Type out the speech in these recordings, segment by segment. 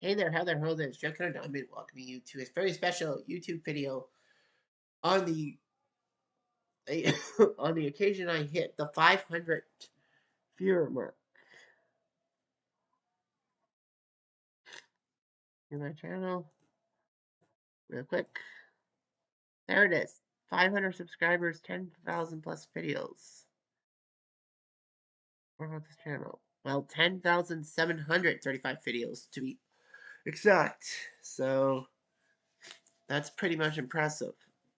Hey there, how there, how there, it's Joe Cutter Diamond welcoming you to a very special YouTube video on the on the occasion I hit the 500 viewer mark in my channel. Real quick, there it is, 500 subscribers, 10,000 plus videos. What about this channel? Well, 10,735 videos to be exact. So that's pretty much impressive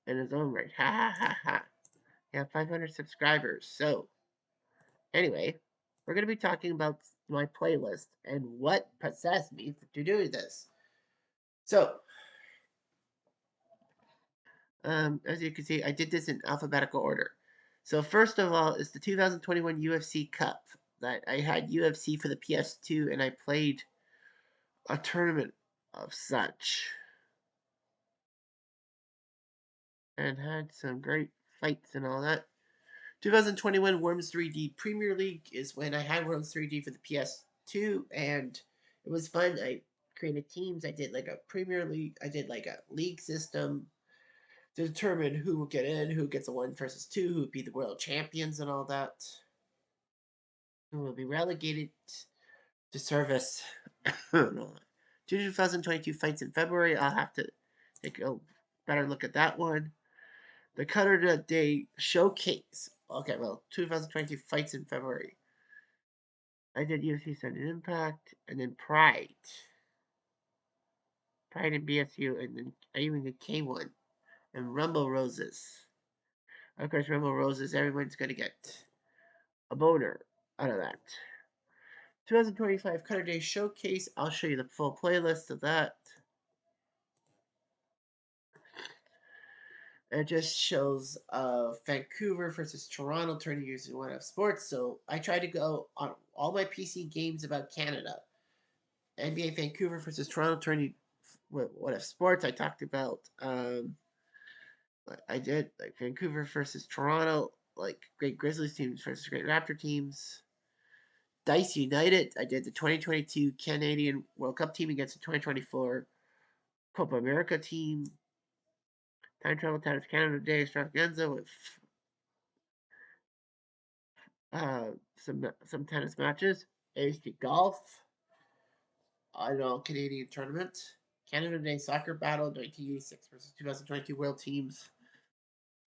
in its own right. Ha ha ha ha. Yeah, 500 subscribers. So anyway, we're going to be talking about my playlist and what possessed me to do this. So, as you can see, I did this in alphabetical order. So first of all is the 2021 UFC Cup that I had UFC for the PS2 and I played a tournament of such and had some great fights and all that. 2021 Worms 3D Premier League is when I had Worms 3D for the PS2, and it was fun. I created teams. I did like a Premier League. I did like a league system to determine who will get in, who gets a 1 versus 2, who would be the world champions, and all that. Who will be relegated to service. 2022 fights in February. I'll have to take a better look at that one. The Cutter Day Showcase. Okay, well, 2022 fights in February. I did UFC Sudden Impact, and then Pride. Pride and BSU, and then I even did K1. And Rumble Roses. Of course, Rumble Roses, everyone's going to get a boner out of that. 2025 Cutter Day Showcase. I'll show you the full playlist of that. It just shows Vancouver versus Toronto turning using one of sports. So I tried to go on all my PC games about Canada. NBA Vancouver versus Toronto turning what if sports I talked about. I did like Vancouver versus Toronto, like great Grizzlies teams versus great Raptor teams. Dice United, I did the 2022 Canadian World Cup team against the 2024 Copa America team. Time Travel Tennis Canada Day extravaganza with some tennis matches. AST Golf, I know Canadian tournament. Canada Day Soccer Battle 1986 versus 2022 World Teams.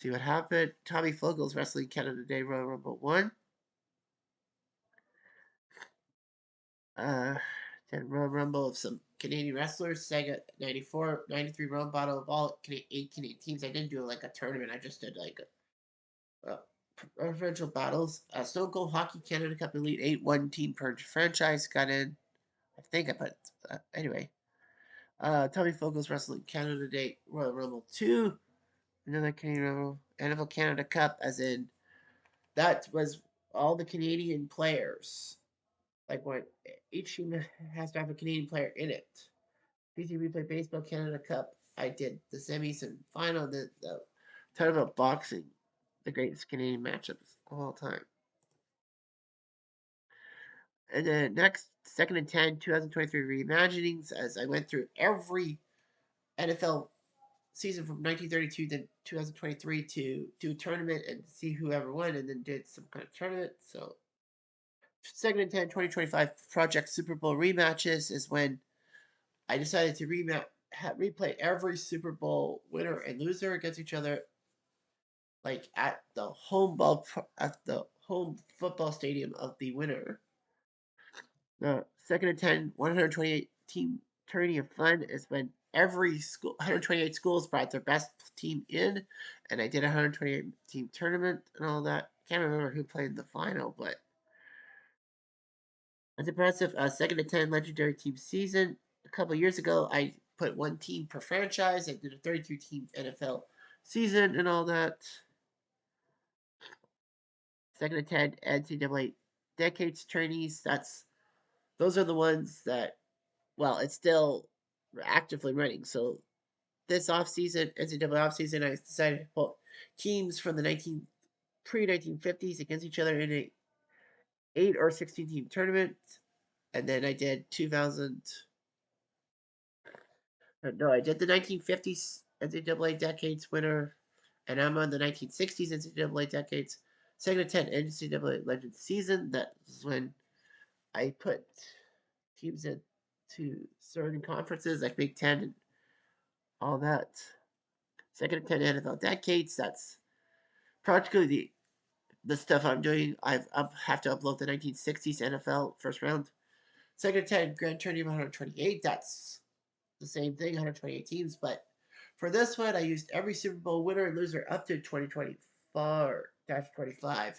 See what happened. Tommy Fogle's Wrestling Canada Day Royal Rumble 1. Then Royal Rumble of some Canadian wrestlers. Sega 94, 93 Royal Battle of all 8 Canadian teams. I didn't do like a tournament. I just did like provincial battles. Stone Cold Hockey Canada Cup Elite 8 one team per franchise got in. I think I put anyway. Tommy Fogle's Wrestling Canada Day Royal Rumble 2. Another Canadian Rumble. NFL Canada Cup, as in that was all the Canadian players. Like when each team has to have a Canadian player in it. PC Replay Baseball Canada Cup. I did the semis and final, the ton of boxing, the greatest Canadian matchups of all time. And then next, 2nd and 10, 2023 reimaginings, as I went through every NFL season from 1932 to 2023 to do a tournament and see whoever won, and then did some kind of tournament. So 2nd and 10, 2025 Project Super Bowl rematches is when I decided to replay every Super Bowl winner and loser against each other, like at the home football stadium of the winner. The 2nd and 10, 128 team tourney of fun is when every school, 128 schools brought their best team in, and I did a 128 team tournament and all that. Can't remember who played in the final, but that's impressive. 2nd and 10 legendary team season. A couple years ago, I put one team per franchise. I did a 32 team NFL season and all that. 2nd and 10 NCAA decades tourneys. Those are the ones that, well, it's still actively running. So this offseason, NCAA offseason, I decided to put teams from the pre-1950s against each other in a 8 or 16 team tournament. And then I did No, I did the 1950s NCAA decades winner, and I'm on the 1960s NCAA decades. Second of 10 NCAA Legends season. That's when I put teams into certain conferences like Big Ten and all that. Second of 10 NFL decades. That's practically the stuff I'm doing. I have to upload the 1960s NFL first round. Second of 10 Grand Tournament 128. That's the same thing, 128 teams. But for this one, I used every Super Bowl winner and loser up to 2024-25.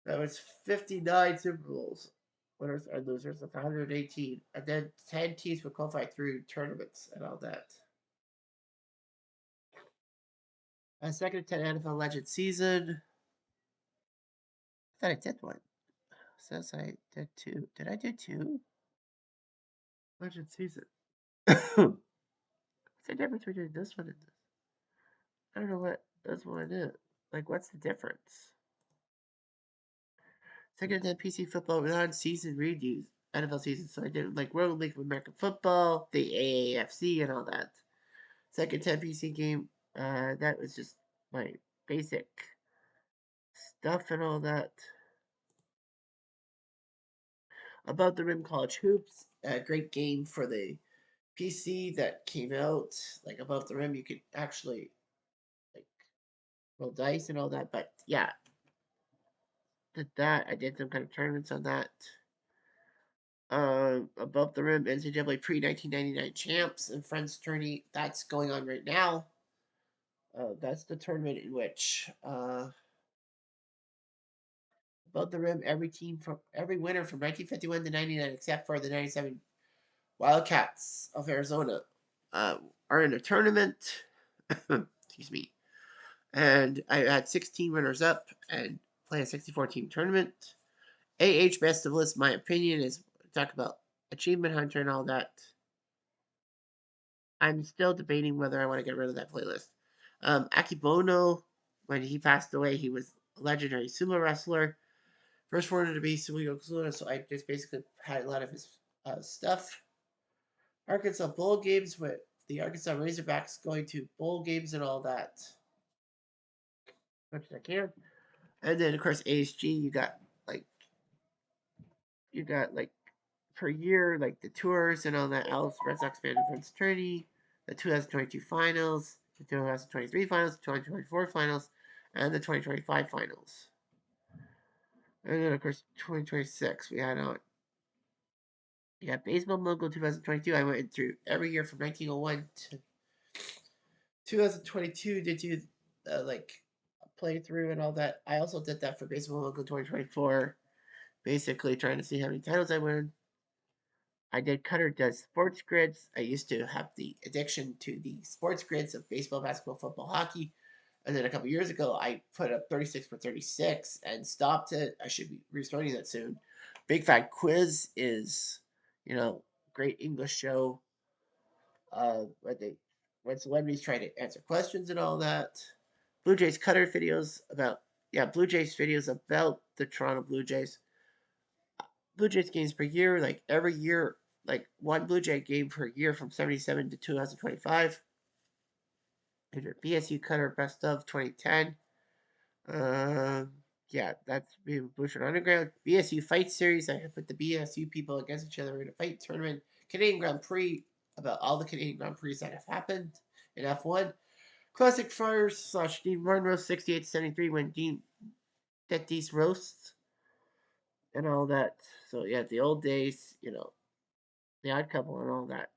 That was 59 Super Bowls winners and losers of 118, and then 10 teams would qualify through tournaments and all that. A second of 10 NFL Legend season. I thought I did one. It says I did two. Did I do two? Legend season. What's the difference between this one and this? I don't know what this one is. Like, what's the difference? Second then PC football non-season redos NFL season, so I did like World League of American Football, the AAFC, and all that. Second 10 PC game, that was just my basic stuff and all that. Above the Rim College Hoops, a great game for the PC that came out. Like Above the Rim, you could actually like roll dice and all that. But yeah, did that. I did some kind of tournaments on that. Above the Rim NCAA pre 1999 champs and friends tourney that's going on right now. That's the tournament in which above the rim every winner from 1951 to 99 except for the 97 Wildcats of Arizona are in a tournament. Excuse me. And I had 16 runners up and play a 64 team tournament. Best of list, my opinion, is talk about Achievement Hunter and all that. I'm still debating whether I want to get rid of that playlist. Akibono, when he passed away, he was a legendary sumo wrestler. First foreigner to be Sumo Yokozuna, so I just basically had a lot of his stuff. Arkansas Bowl games with the Arkansas Razorbacks going to bowl games and all that. As much as I can. And then of course ASG, like you got like per year, like the tours and all that else, Red Sox fan events tourney, the 2022 finals, the 2023 finals, the 2024 finals, and the 2025 finals. And then of course 2026 we had on. Yeah, Baseball Mogul 2022. I went through every year from 1901 to 2022 to do like playthrough and all that. I also did that for Baseball Mogul 2024, basically trying to see how many titles I win. I did Cutter does sports grids. I used to have the addiction to the sports grids of baseball, basketball, football, hockey. And then a couple years ago, I put up 36 for 36 and stopped it. I should be restarting that soon. Big Fat Quiz is, great English show. When celebrities try to answer questions and all that. Blue Jays Cutter videos about, Blue Jays videos about the Toronto Blue Jays. Blue Jays games per year, like every year, like one Blue Jay game per year from 77 to 2025. BSU Cutter Best of 2010. That's Bouchard Underground. BSU Fight Series. I put the BSU people against each other in a fight tournament. Canadian Grand Prix, about all the Canadian Grand Prix that have happened in F1. Classic Fires / Dean Martin Roast 68 73 when Dean did these roasts and all that. So yeah, the old days, the Odd Couple and all that.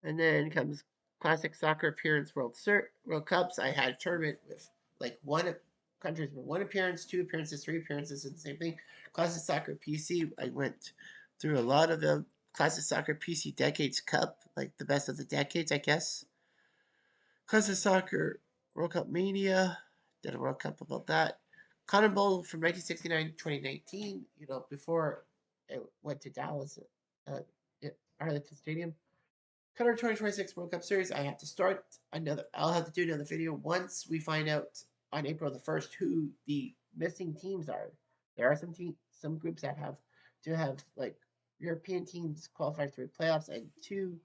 And then comes Classic Soccer Appearance World Cups. I had a tournament with like countries with one appearance, two appearances, three appearances, and the same thing. Classic Soccer PC. I went through a lot of them. Classic Soccer PC Decades Cup, like the best of the decades, I guess. Classic Soccer World Cup Mania. Did a World Cup about that. Cotton Bowl from 1969 to 2019. Before it went to Dallas, uh, Arlington Stadium. Qatar 2026 World Cup Series. I have to start another. I'll have to do another video once we find out on April the 1st who the missing teams are. There are some groups that have to have like European teams qualified for the playoffs and 2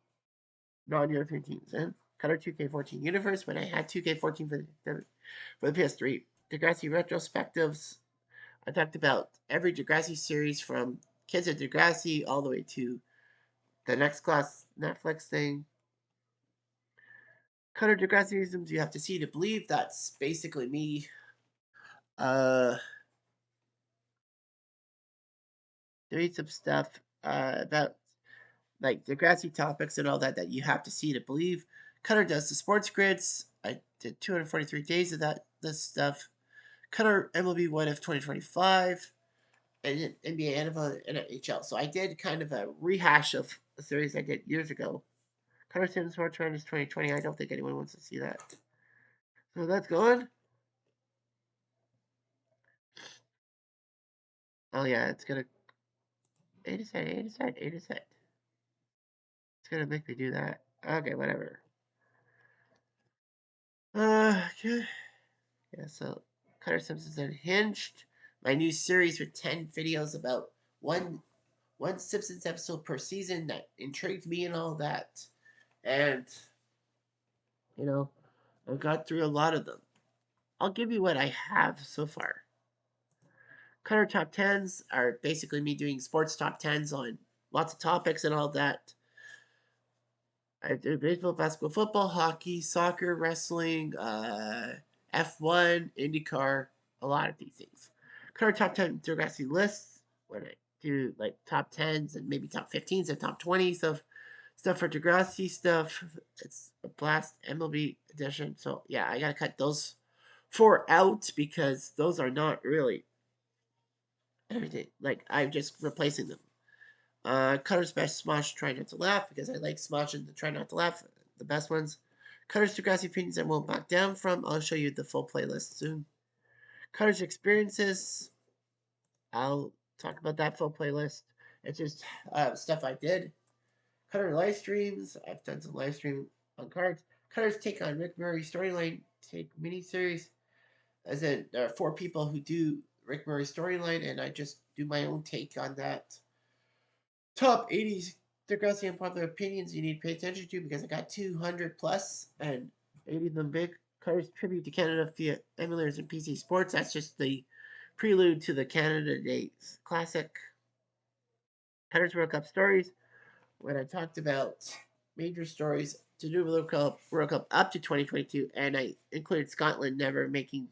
non-European teams. And Cutter 2K14 Universe when I had 2K14 for the PS3. Degrassi retrospectives. I talked about every Degrassi series from Kids of Degrassi all the way to the Next Class Netflix thing. Cutter Degrassiisms you have to see to believe. That's basically me doing some stuff about like Degrassi topics and all that you have to see to believe. Cutter does the sports grids. I did 243 days of this stuff. Cutter MLB What If 2025 and NBA NFL and NHL. So I did kind of a rehash of a series I did years ago. Cutter Sims Smart Trend is 2020. I don't think anyone wants to see that. So that's going. Oh yeah, it's gonna A to Z, A to Z, A to Z. It's gonna make me do that. Okay, whatever. Okay. Yeah, so Cutter Simpsons Unhinged, my new series with 10 videos about one Simpsons episode per season that intrigued me and all that. And you know, I've got through a lot of them. I'll give you what I have so far. Cutter top tens are basically me doing sports top tens on lots of topics and all that. I do baseball, basketball, football, hockey, soccer, wrestling, F1, IndyCar, a lot of these things. Current top 10 Degrassi lists when I do like top 10s and maybe top 15s and top 20s of stuff for Degrassi stuff. It's a blast MLB edition. So yeah, I gotta cut those 4 out because those are not really everything. Like I'm just replacing them. Cutter's best Smosh Try Not to Laugh because I like Smosh and the Try Not to Laugh, the best ones. Cutter's Degrassi opinions I won't back down from. I'll show you the full playlist soon. Cutter's experiences. I'll talk about that full playlist. It's just stuff I did. Cutter live streams. I've done some live stream on cards. Cutter's take on Rick Murray storyline take miniseries. As in, there are 4 people who do Rick Murray storyline, and I just do my own take on that. Top 80s Degrassi unpopular opinions you need to pay attention to because I got 200 plus and 80 of them big. Cutter's tribute to Canada via emulators and PC sports. That's just the prelude to the Canada Days Classic. Cutter's World Cup stories. When I talked about major stories to do World Cup up to 2022, and I included Scotland never making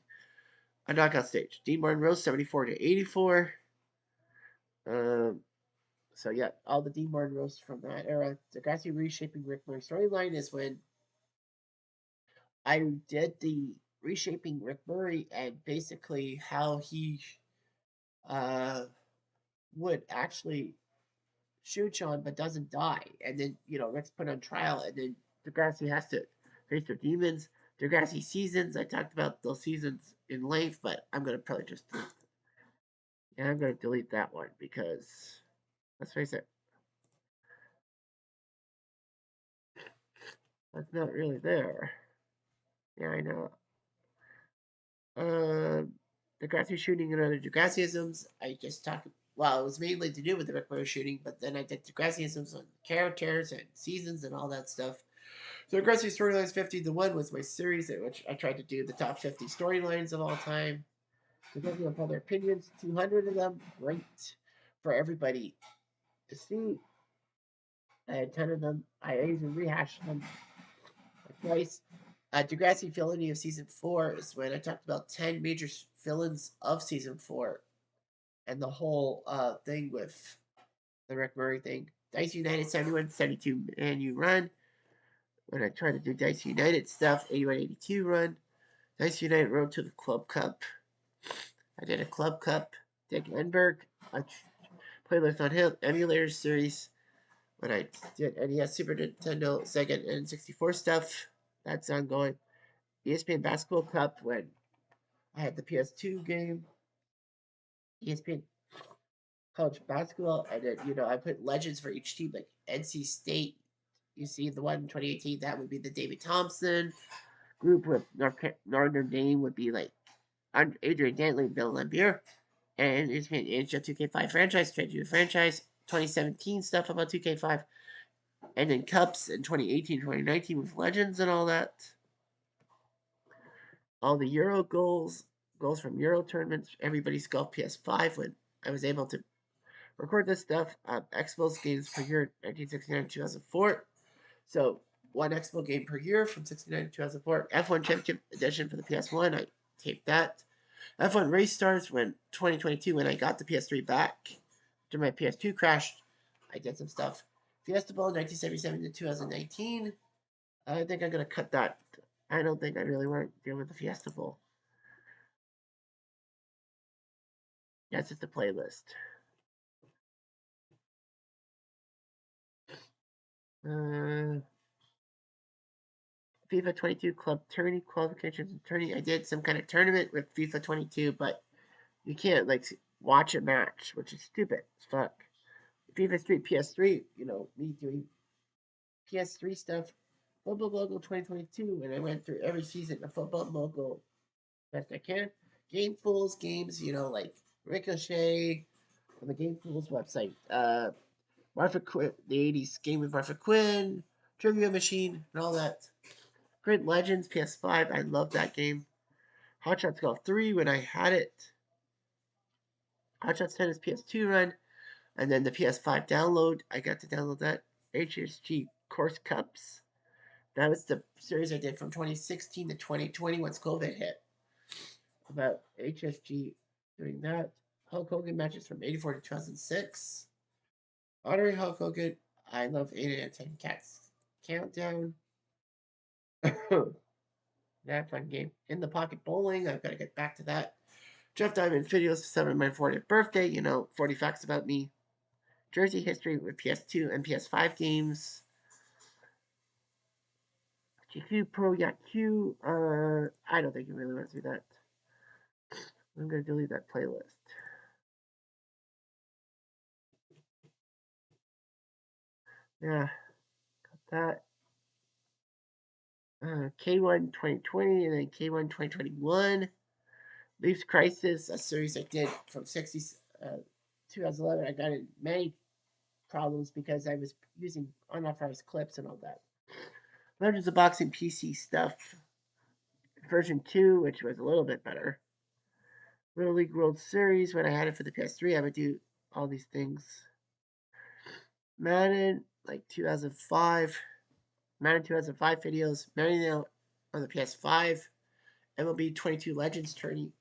a knockout stage. Dean Martin Rose 74 to 84. Um, So yeah, all the Dean Martin roasts from that era. Degrassi reshaping Rick Murray storyline is when I did the reshaping Rick Murray and basically how he uh, would actually shoot Sean but doesn't die, and then Rick's put on trial, and then Degrassi has to face their demons. Degrassi seasons. I talked about those seasons in length, but I'm gonna probably just I'm gonna delete that one because let's face it, that's not really there. Yeah, I know. Um, Degrassi shooting and other Degrassiisms. I just talked. Well, it was mainly to do with the Rick shooting, but then I did Degrassiisms on characters and seasons and all that stuff. So Degrassi Storylines 50 to 1 was my series in which I tried to do the top 50 storylines of all time. Depending on their opinions, 200 of them, great for everybody to see. I had 10 of them. I even rehashed them twice. Degrassi villainy of season 4 is when I talked about 10 major villains of season 4 and the whole thing with the Rick Murray thing. Dice United 71, 72 man you run. When I tried to do Dice United stuff, 81, 82 run. Dice United Road to the Club Cup. I did a Club Cup. Dick Enberg. A playlist on him. Emulators series. When I did NES, Super Nintendo, Sega, and N64 stuff. That's ongoing. ESPN Basketball Cup when I had the PS2 game. ESPN College Basketball. And then, I put legends for each team, like NC State. You see the one in 2018, that would be the David Thompson group with Notre Dame would be like Adrian Dantley, Bill Lambier. And it's been NHL 2K5 franchise, Trade You franchise. 2017 stuff about 2K5, and then Cups in 2018, 2019 with Legends and all that. All the Euro goals from Euro tournaments, everybody's golf PS5 when I was able to record this stuff. Expos games per year, 1969 to 2004. So one Expo game per year from 69 to 2004. F1 Championship Edition for the PS1, I taped that. F1 Race Stars when 2022 when I got the PS3 back after my PS2 crashed. I did some stuff. Fiesta Bowl 1977 to 2019. I think I'm gonna cut that. I don't think I really want to deal with the Fiesta Bowl. That's just a playlist. FIFA 22 Club Tourney qualifications and tourney. I did some kind of tournament with FIFA 22, but you can't like watch a match, which is stupid as fuck. FIFA Street PS3, me doing PS3 stuff. Football Mogul 2022, and I went through every season of Football Mogul best I can. Gamefuls games, like Ricochet on the Gamefuls website. Martha Quinn, the 80s game with Martha Quinn, Trivia Machine, and all that. Grid Legends PS5, I love that game. Hot Shots Golf 3 when I had it. Hot Shots Tennis PS2 run, and then the PS5 download. I got to download that. HSG Course Cups. That was the series I did from 2016 to 2020 once COVID hit. About HSG doing that. Hulk Hogan matches from 84 to 2006. Honoring Hulk Hogan. I love 8 out of 10 Cats. Countdown. That fun game. In the Pocket Bowling. I've got to get back to that. Jeff Diamond videos to celebrate my 40th birthday. 40 facts about me. Jersey history with PS2 and PS5 games. GQ Pro Yacht Q. I don't think you really want to see that. I'm going to delete that playlist. Yeah, got that. K1 2020 and then K1 2021. Leafs Crisis, a series I did from 2011. I got in many problems because I was using unauthorized clips and all that. Legends of Boxing PC stuff. Version 2, which was a little bit better. Little League World Series, when I had it for the PS3, I would do all these things. Madden, like 2005. Madden 2005 videos. Madden now on the PS5. MLB 22 Legends tourney.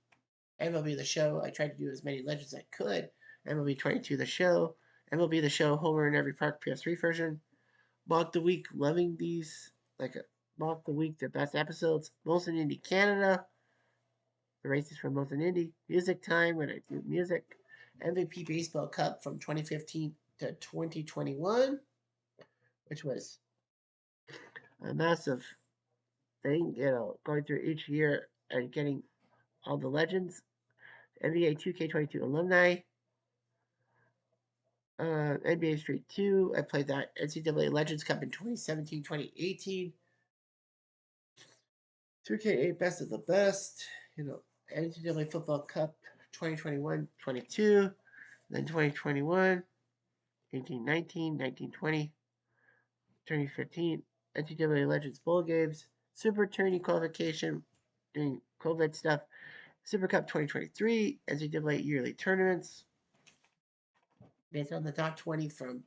MLB The Show. I tried to do as many Legends as I could. MLB 22 The Show. MLB The Show, Homer in Every Park PS3 version. Mock the Week, loving these. Mock the Week, the best episodes. Molson Indie Canada. The races from Molson Indie. Music Time, when I do music. MVP Baseball Cup from 2015 to 2021, which was a massive thing, going through each year and getting all the legends. NBA 2K22 alumni. NBA Street 2. I played that NCAA Legends Cup in 2017, 2018. 2K8 Best of the Best. NCAA Football Cup 2021, 22. Then 2021, 18, 19, 19, 20. 2015. NCAA Legends Bowl Games. Super Tourney Qualification. Doing COVID stuff. Super Cup 2023. NCAA Yearly Tournaments. Based on the top 20 from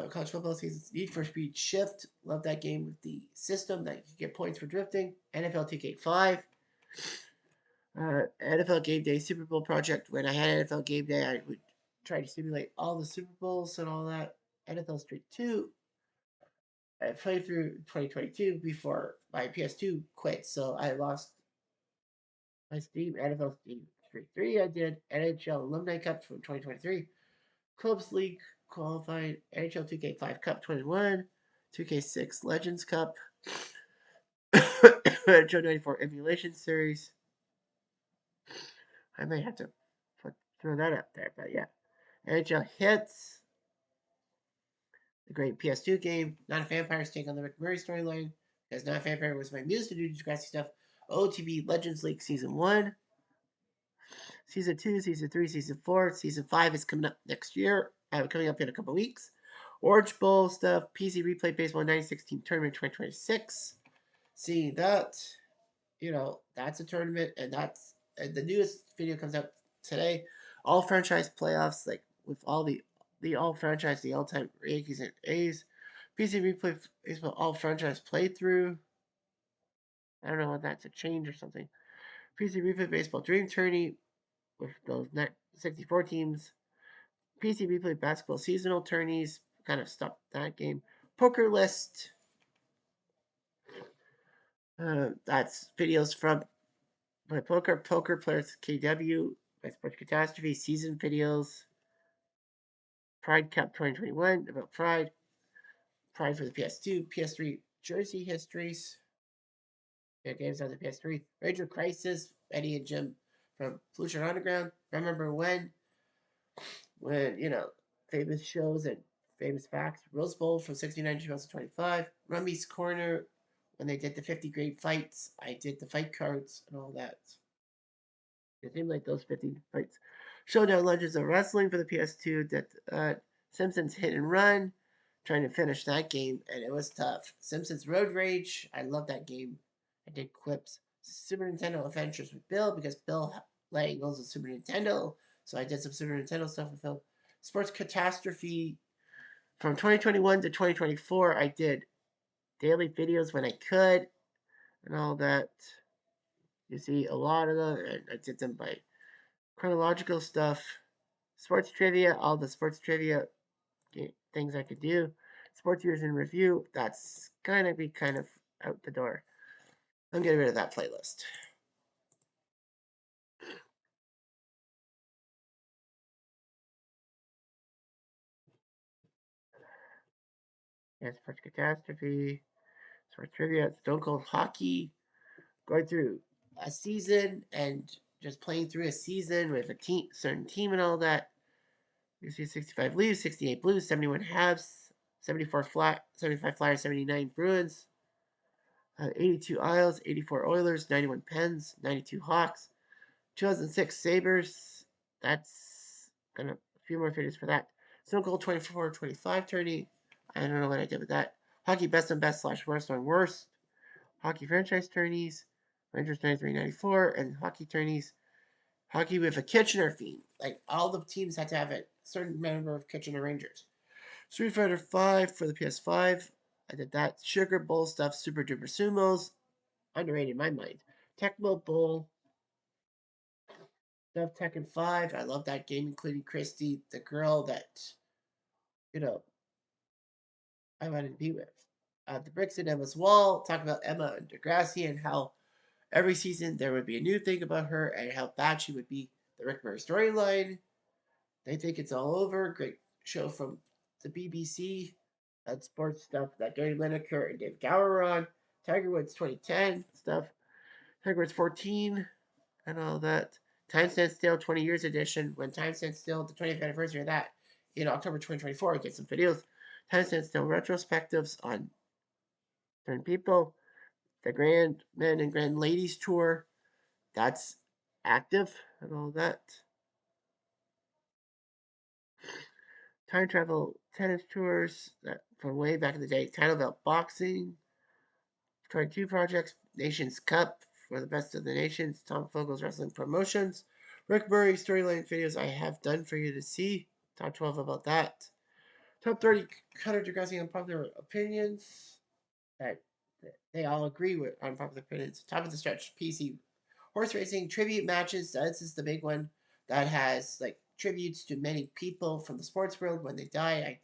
college football season. Need for Speed Shift. Love that game with the system that you get points for drifting. NFL 2K5. NFL Game Day Super Bowl Project. When I had NFL Game Day, I would try to simulate all the Super Bowls and all that. NFL Street 2. I played through 2022 before my PS2 quit, so I lost my Steam. NFL Steam Street 3 I did. NHL Alumni Cup from 2023. Clubs League qualified. NHL 2K5 Cup 21. 2K6 Legends Cup. NHL 94 Emulation Series. I may have to throw that up there, but yeah. NHL Hits. The great PS2 game. Not a Vampire's take on the Rick Murray storyline. Because Not a Vampire was my muse to do Degrassi stuff. OTB Legends League Season 1. Season 2, Season 3, Season 4. Season 5 is coming up next year. coming up in a couple weeks. Orange Bowl stuff, PC Replay Baseball 96 Team Tournament 2026. Seeing that, that's a tournament, and the newest video comes out today. All franchise playoffs, like with all the all franchise, the all time Yankees and A's. PC Replay Baseball all franchise playthrough. I don't know if that's a change or something. PC Replay Baseball Dream Tourney with those 64 teams. PC Replay Basketball Seasonal Tourneys. Kind of stopped that game. Poker List. That's videos from my Poker Players KW. My Sports Catastrophe. Season videos. Pride Cup 2021 about Pride. Pride for the PS2. PS3 jersey histories. Yeah, games on the PS3. Ranger Crisis. Eddie and Jim from Pollution Underground. Remember when famous shows and famous facts. Rose Bowl from 69 to 2025. Rummy's Corner, when they did the 50 great fights, I did the fight cards and all that. It seemed like those 50 fights. Showdown Legends of Wrestling for the PS2. That Simpsons Hit and Run, trying to finish that game, and it was tough. Simpsons Road Rage, I love that game. I did clips. Super Nintendo Adventures with Bill, because Bill Lang owns a Super Nintendo, so I did some Super Nintendo stuff with Bill. Sports Catastrophe from 2021 to 2024. I did daily videos when I could and all that. You see a lot of them, and I did them by chronological stuff. Sports trivia, all the sports trivia things I could do. Sports years in review, that's gonna be kind of out the door. I'm getting rid of that playlist. Yeah, sports catastrophe, sports trivia, Stone Cold Hockey, going through a season and just playing through a season with a certain team and all that. You see 65 Leafs, 68 Blues, 71 Habs, 74 Flat, 75 Flyers, 79 Bruins, 82 Isles, 84 Oilers, 91 Pens, 92 Hawks, 2006 Sabres. That's gonna a few more figures for that. Stone Cold 24-25 tourney. I don't know what I did with that. Hockey best and best / worst on worst. Hockey franchise tourneys. Rangers 93-94 and hockey tourneys. Hockey with a Kitchener theme. Like all the teams had to have a certain member of Kitchener Rangers. Street Fighter 5 for the PS5. I did that. Sugar Bowl stuff. Super Duper Sumos. Underrated in my mind. Tecmo Bowl stuff. Tekken 5. I love that game, including Christy, the girl that, you know, I wanted to be with. The Bricks in Emma's Wall. Talk about Emma and Degrassi and how every season there would be a new thing about her and how bad she would be. The Rick Murray storyline. They think it's all over. Great show from the BBC. That sports stuff that Gary Lineker and Dave Gower were on. Tiger Woods 2010 stuff. Tiger Woods 14 and all that. Time Stands Still 20 Years Edition. When Time Stands Still, the 20th anniversary of that, in October 2024, I did some videos. Time Stands Still retrospectives on certain people. The Grand Men and Grand Ladies Tour. That's active and all that. Time travel tennis tours from way back in the day. Title belt boxing. 22 projects. Nations Cup for the best of the nations. Tom Fogel's wrestling promotions. Rick Murray storyline videos I have done for you to see. Top 12 about that. Top 30 Cutter Degrassi unpopular opinions that they all agree with unpopular opinions. Top of the stretch. PC horse racing tribute matches. This is the big one that has like tributes to many people from the sports world when they die. I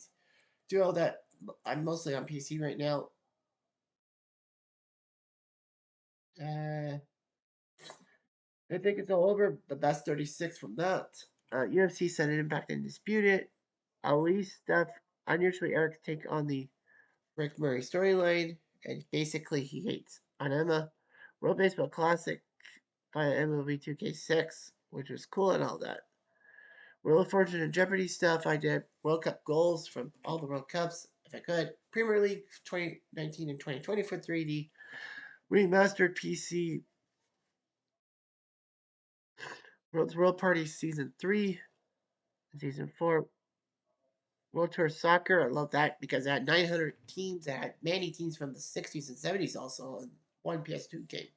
do all that. I'm mostly on PC right now. I think it's all over. The best 36 from that. UFC said it Impact and disputed. Ali stuff. Unusually Eric's take on the Rick Murray storyline. And basically he hates on Emma. World Baseball Classic via MLB 2K6, which was cool and all that. Wheel of Fortune and Jeopardy stuff. I did World Cup goals from all the World Cups, if I could. Premier League 2019 and 2020 for 3D. Remastered PC. World Party Season 3 and Season 4. World Tour Soccer, I love that because it had 900 teams. It had many teams from the 60s and 70s also in one PS2 game.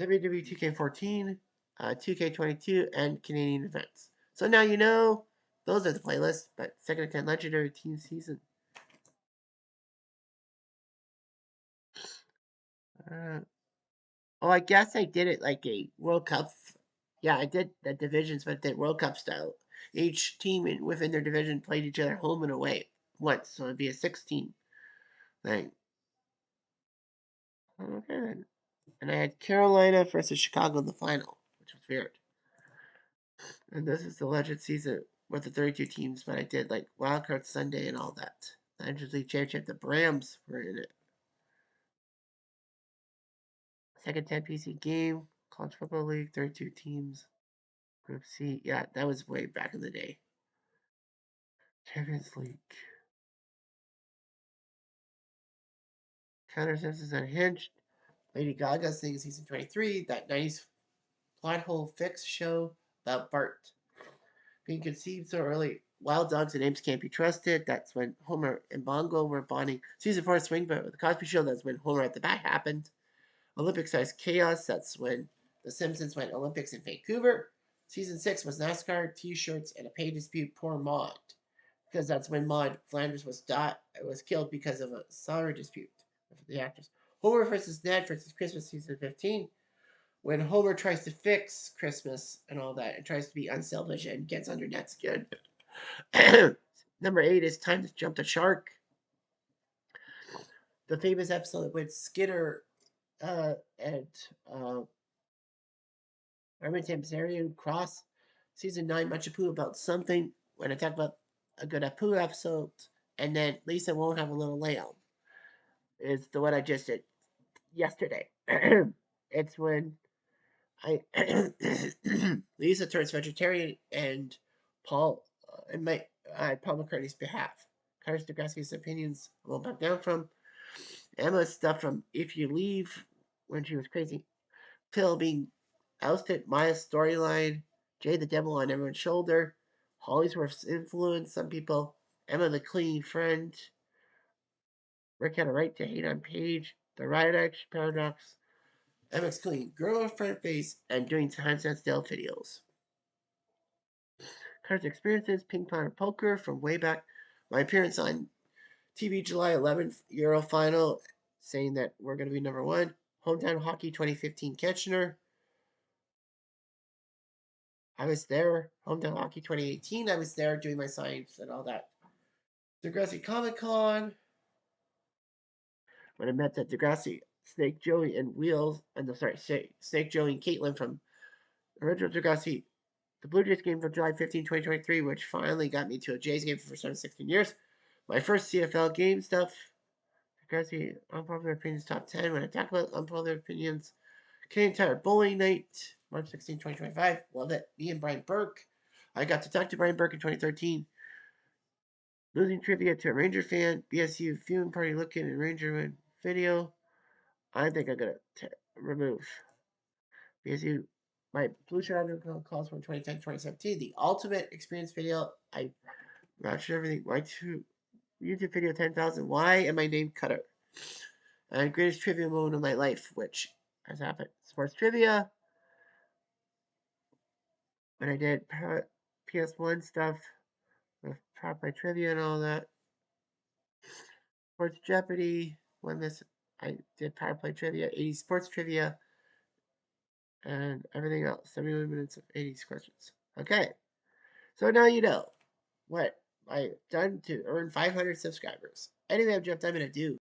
WWE 2K14, 2K22, and Canadian events. So now you know those are the playlists, but second to 10 legendary team season. Uh, oh, I guess I did it like a World Cup. Yeah, I did the divisions, but I did World Cup style. Each team within their division played each other home and away once, so it'd be a 16 thing. Okay. And I had Carolina versus Chicago in the final, which was weird. And this is the Legend season with the 32 teams, but I did like Wild Card Sunday and all that. The Legends League Championship, the Brams were in it. Second 10 PC game, College Football League, 32 teams. Group C, yeah, that was way back in the day. Champions League. Counter Simpsons Unhinged. Lady Gaga sings season 23, that 90s plot hole fix show about Bart being conceived so early. Wild dogs and apes can't be trusted. That's when Homer and Bongo were bonding. Season 4 Swing, but with the Cosby Show, that's when Homer at the Bat happened. Olympic sized chaos, that's when The Simpsons went Olympics in Vancouver. Season 6 was NASCAR, t shirts, and a pay dispute. Poor Maud. Because that's when Maud Flanders was killed because of a salary dispute with the actors. Homer versus Ned versus Christmas season 15. When Homer tries to fix Christmas and all that, and tries to be unselfish and gets under Ned's skin. Number 8 is Time to Jump the Shark. The famous episode with Skinner and Armin Tamsarian Cross. Season 9, Much Apu about something. When I talk about a good Apu episode, and then Lisa won't have a little lamb. Is the one I just did yesterday. It's when I Lisa turns vegetarian and Paul and my Paul McCartney's behalf. Carlos Degrassi's opinions I won't back down from. Emma's stuff from If You Leave when she was crazy. Phil being ousted. Maya's storyline. Jay the devil on everyone's shoulder. Hollingsworth's influence. Some people. Emma the clean friend. Rick had a right to hate on Paige. The riot action paradox. Emma's clean girlfriend face and doing Handstand Still videos. Cards experiences, ping pong and poker from way back. My appearance on TV July 11th Euro final, saying that we're going to be number one. Hometown Hockey 2015 Kitchener. I was there. Hometown Hockey 2018. I was there doing my science and all that. Degrassi Comic Con. When I met the Degrassi, Snake Joey and Wheels, and Snake Joey and Caitlin from original Degrassi. The Blue Jays game from July 15, 2023, which finally got me to a Jays game for the first time in 16 years. My first CFL game stuff. Degrassi, Unpopular Opinions Top 10. When I talk about Unpopular Opinions, Canadian Tire Bowling Night, March 16, 2025. Love it. Me and Brian Burke. I got to talk to Brian Burke in 2013. Losing trivia to a Ranger fan. BSU viewing party looking and Ranger win video. I think I'm going to remove BSU. My Blue Shirt calls from 2010 2017. The Ultimate Experience video. I watched everything. Why to YouTube video 10,000. Why am I named Cutter? And greatest trivia moment of my life, which has happened. Sports trivia. When I did PS1 stuff with Pop My Trivia and all that. Sports Jeopardy. When this, I did Power Play Trivia, 80s Sports Trivia, and everything else. 71 minutes of 80s questions. Okay. So now you know what I've done to earn 500 subscribers. Anyway, I'm Jeff Diamond. I do.